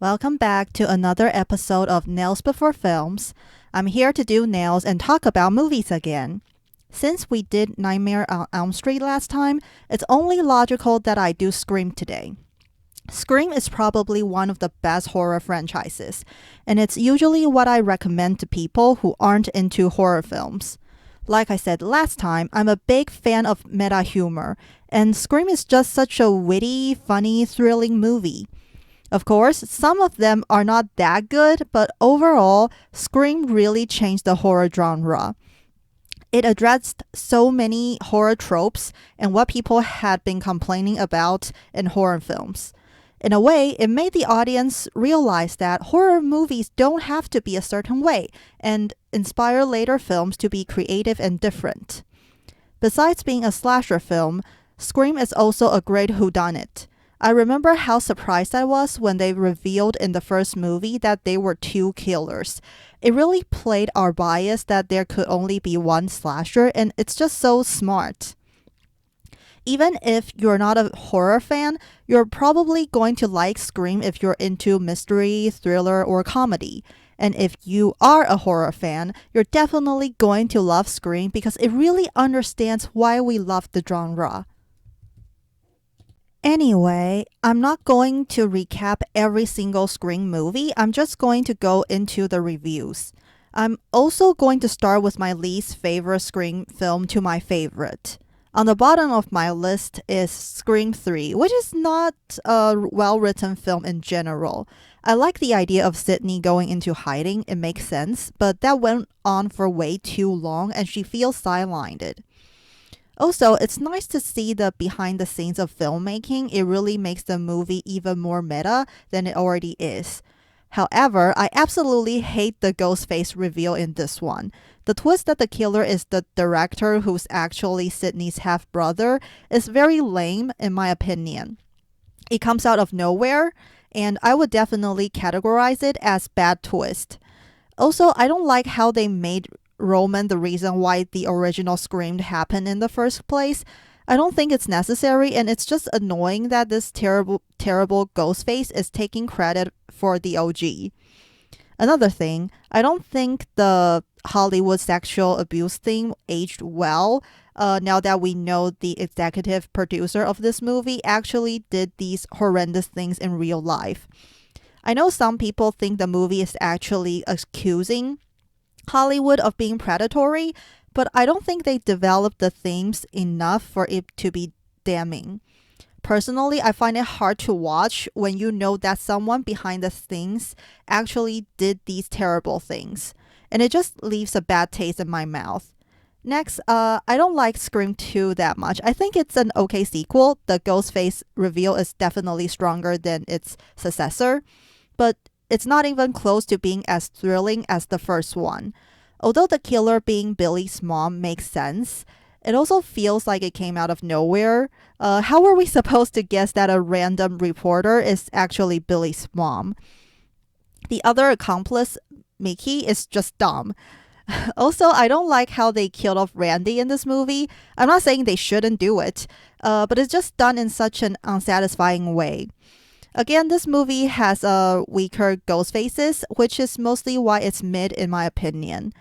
Welcome back to another episode of Nails Before Films. I'm here to do nails and talk about movies again. Since we did Nightmare on Elm Street last time, it's only logical that I do Scream today. Scream is probably one of the best horror franchises, and it's usually what I recommend to people who aren't into horror films. Like I said last time, I'm a big fan of meta humor, and Scream is just such a witty, funny, thrilling movie. Of course, some of them are not that good, but overall, Scream really changed the horror genre. It addressed so many horror tropes and what people had been complaining about in horror films. In a way, it made the audience realize that horror movies don't have to be a certain way and inspire later films to be creative and different. Besides being a slasher film, Scream is also a great whodunit. I remember how surprised I was when they revealed in the first movie that they were two killers. It really played our bias that there could only be one slasher, and it's just so smart. Even if you're not a horror fan, you're probably going to like Scream if you're into mystery, thriller, or comedy. And if you are a horror fan, you're definitely going to love Scream because it really understands why we love the genre. Anyway, I'm not going to recap every single Scream movie. I'm just going to go into the reviews. I'm also going to start with my least favorite Scream film to my favorite. On the bottom of my list is Scream 3, which is not a well written film in general. I like the idea of Sydney going into hiding, it makes sense, but that went on for way too long and she feels sidelined. Also, it's nice to see the behind the scenes of filmmaking. It really makes the movie even more meta than it already is. However, I absolutely hate the Ghostface reveal in this one. The twist that the killer is the director who's actually Sydney's half brother is very lame in my opinion. It comes out of nowhere, and I would definitely categorize it as bad twist. Also, I don't like how they made Roman the reason why the original Scream happened in the first place. I don't think it's necessary, and it's just annoying that this terrible Ghostface is taking credit for the OG. Another thing, I don't think the Hollywood sexual abuse thing aged well. Now that we know the executive producer of this movie actually did these horrendous things in real life. I know some people think the movie is actually accusing Hollywood of being predatory, but I don't think they developed the themes enough for it to be damning. Personally, I find it hard to watch when you know that someone behind the scenes actually did these terrible things, and it just leaves a bad taste in my mouth. Next, I don't like Scream 2 that much. I think it's an okay sequel. The Ghostface reveal is definitely stronger than its successor, but it's not even close to being as thrilling as the first one. Although the killer being Billy's mom makes sense, it also feels like it came out of nowhere. How were we supposed to guess that a random reporter is actually Billy's mom? The other accomplice, Mickey, is just dumb. Also, I don't like how they killed off Randy in this movie. I'm not saying they shouldn't do it, but it's just done in such an unsatisfying way. Again, this movie has weaker ghost faces, which is mostly why it's mid in my opinion.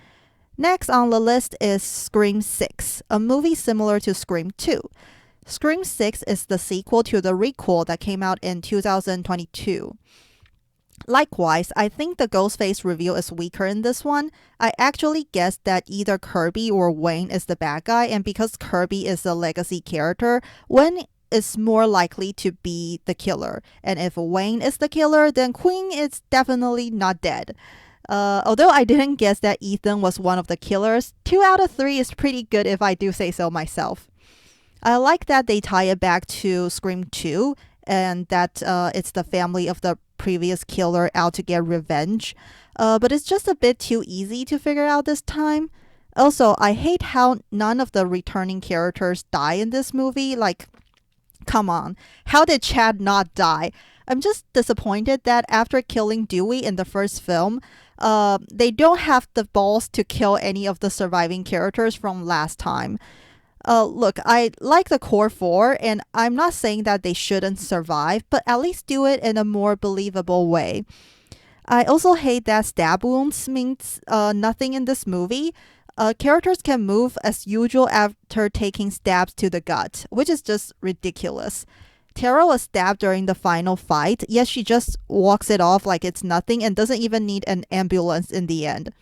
Next on the list is Scream 6, a movie similar to Scream 2. Scream 6 is the sequel to the requel that came out in 2022. Likewise, I think the Ghostface reveal is weaker in this one. I actually guessed that either Kirby or Wayne is the bad guy, and because Kirby is a legacy character, Wayne is more likely to be the killer. And if Wayne is the killer, then Queen is definitely not dead. Although I didn't guess that Ethan was one of the killers, 2 out of 3 is pretty good if I do say so myself. I like that they tie it back to Scream 2 and that it's the family of the previous killer out to get revenge. But it's just a bit too easy to figure out this time. Also, I hate how none of the returning characters die in this movie. Like, come on, how did Chad not die? I'm just disappointed that after killing Dewey in the first film, they don't have the balls to kill any of the surviving characters from last time. Look, I like the core four, and I'm not saying that they shouldn't survive, but at least do it in a more believable way. I also hate that stab wounds means nothing in this movie. Characters can move as usual after taking stabs to the gut, which is just ridiculous. Tara was stabbed during the final fight, yet she just walks it off like it's nothing and doesn't even need an ambulance in the end.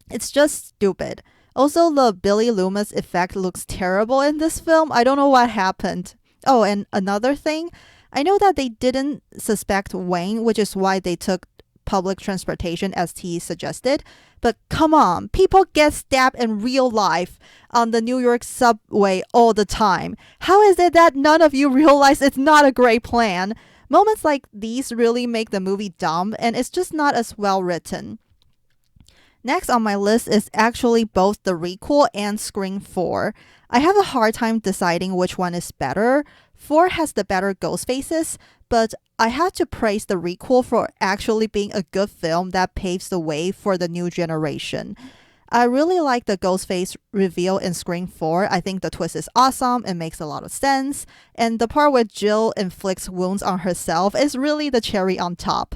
It's just stupid. Also, the Billy Loomis effect looks terrible in this film. I don't know what happened. Oh, and another thing, I know that they didn't suspect Wayne, which is why they took public transportation as he suggested. But come on, people get stabbed in real life on the New York subway all the time. How is it that none of you realize it's not a great plan? Moments like these really make the movie dumb, and it's just not as well written. Next on my list is actually both the requel and Scream 4. I have a hard time deciding which one is better. 4 has the better ghost faces, but I have to praise the requel for actually being a good film that paves the way for the new generation. I really like the Ghostface reveal in Scream 4. I think the twist is awesome. It makes a lot of sense. And the part where Jill inflicts wounds on herself is really the cherry on top.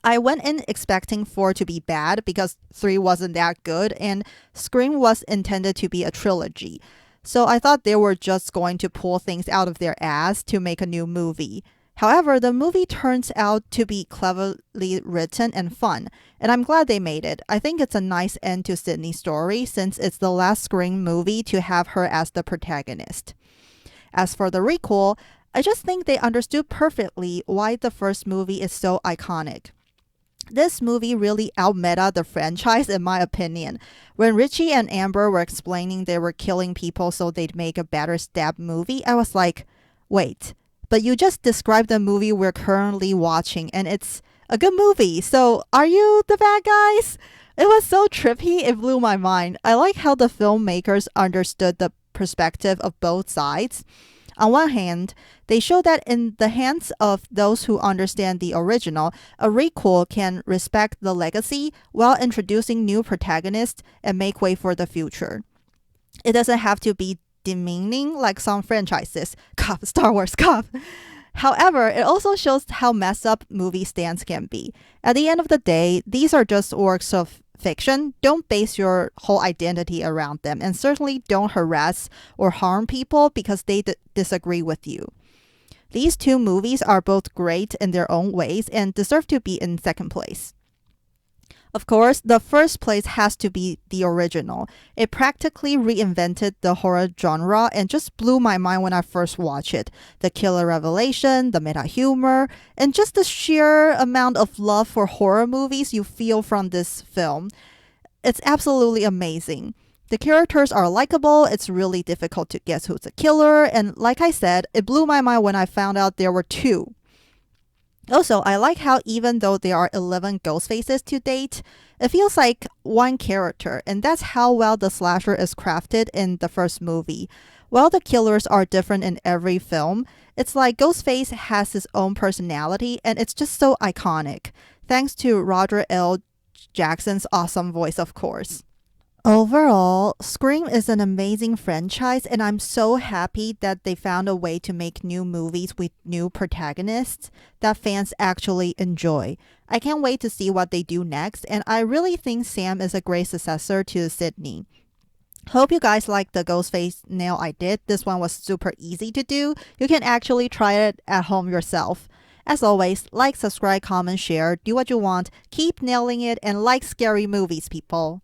I went in expecting 4 to be bad because 3 wasn't that good, and Scream was intended to be a trilogy. So I thought they were just going to pull things out of their ass to make a new movie. However, the movie turns out to be cleverly written and fun, and I'm glad they made it. I think it's a nice end to Sydney's story since it's the last Scream movie to have her as the protagonist. As for the requel, I just think they understood perfectly why the first movie is so iconic. This movie really outmeta the franchise in my opinion. When Richie and Amber were explaining they were killing people so they'd make a better stab movie, I was like, wait, but you just described the movie we're currently watching and it's a good movie, so are you the bad guys? It was so trippy, it blew my mind. I like how the filmmakers understood the perspective of both sides. On one hand, they show that in the hands of those who understand the original, a requel can respect the legacy while introducing new protagonists and make way for the future. It doesn't have to be demeaning like some franchises. Cough, Star Wars, cough. However, it also shows how messed up movie stands can be. At the end of the day, these are just works of fiction. Don't base your whole identity around them, and certainly don't harass or harm people because they disagree with you. These two movies are both great in their own ways and deserve to be in second place. Of course, the first place has to be the original. It practically reinvented the horror genre and just blew my mind when I first watched it. The killer revelation, the meta humor, and just the sheer amount of love for horror movies you feel from this film. It's absolutely amazing. The characters are likable, it's really difficult to guess who's the killer, and like I said, it blew my mind when I found out there were two. Also, I like how even though there are 11 ghost faces to date, it feels like one character, and that's how well the slasher is crafted in the first movie. While the killers are different in every film, it's like Ghostface has his own personality, and it's just so iconic. Thanks to Roger L. Jackson's awesome voice, of course. Overall, Scream is an amazing franchise, and I'm so happy that they found a way to make new movies with new protagonists that fans actually enjoy. I can't wait to see what they do next, and I really think Sam is a great successor to Sydney. Hope you guys like the Ghostface nail I did. This one was super easy to do. You can actually try it at home yourself. As always, like, subscribe, comment, share, do what you want, keep nailing it, and like scary movies, people.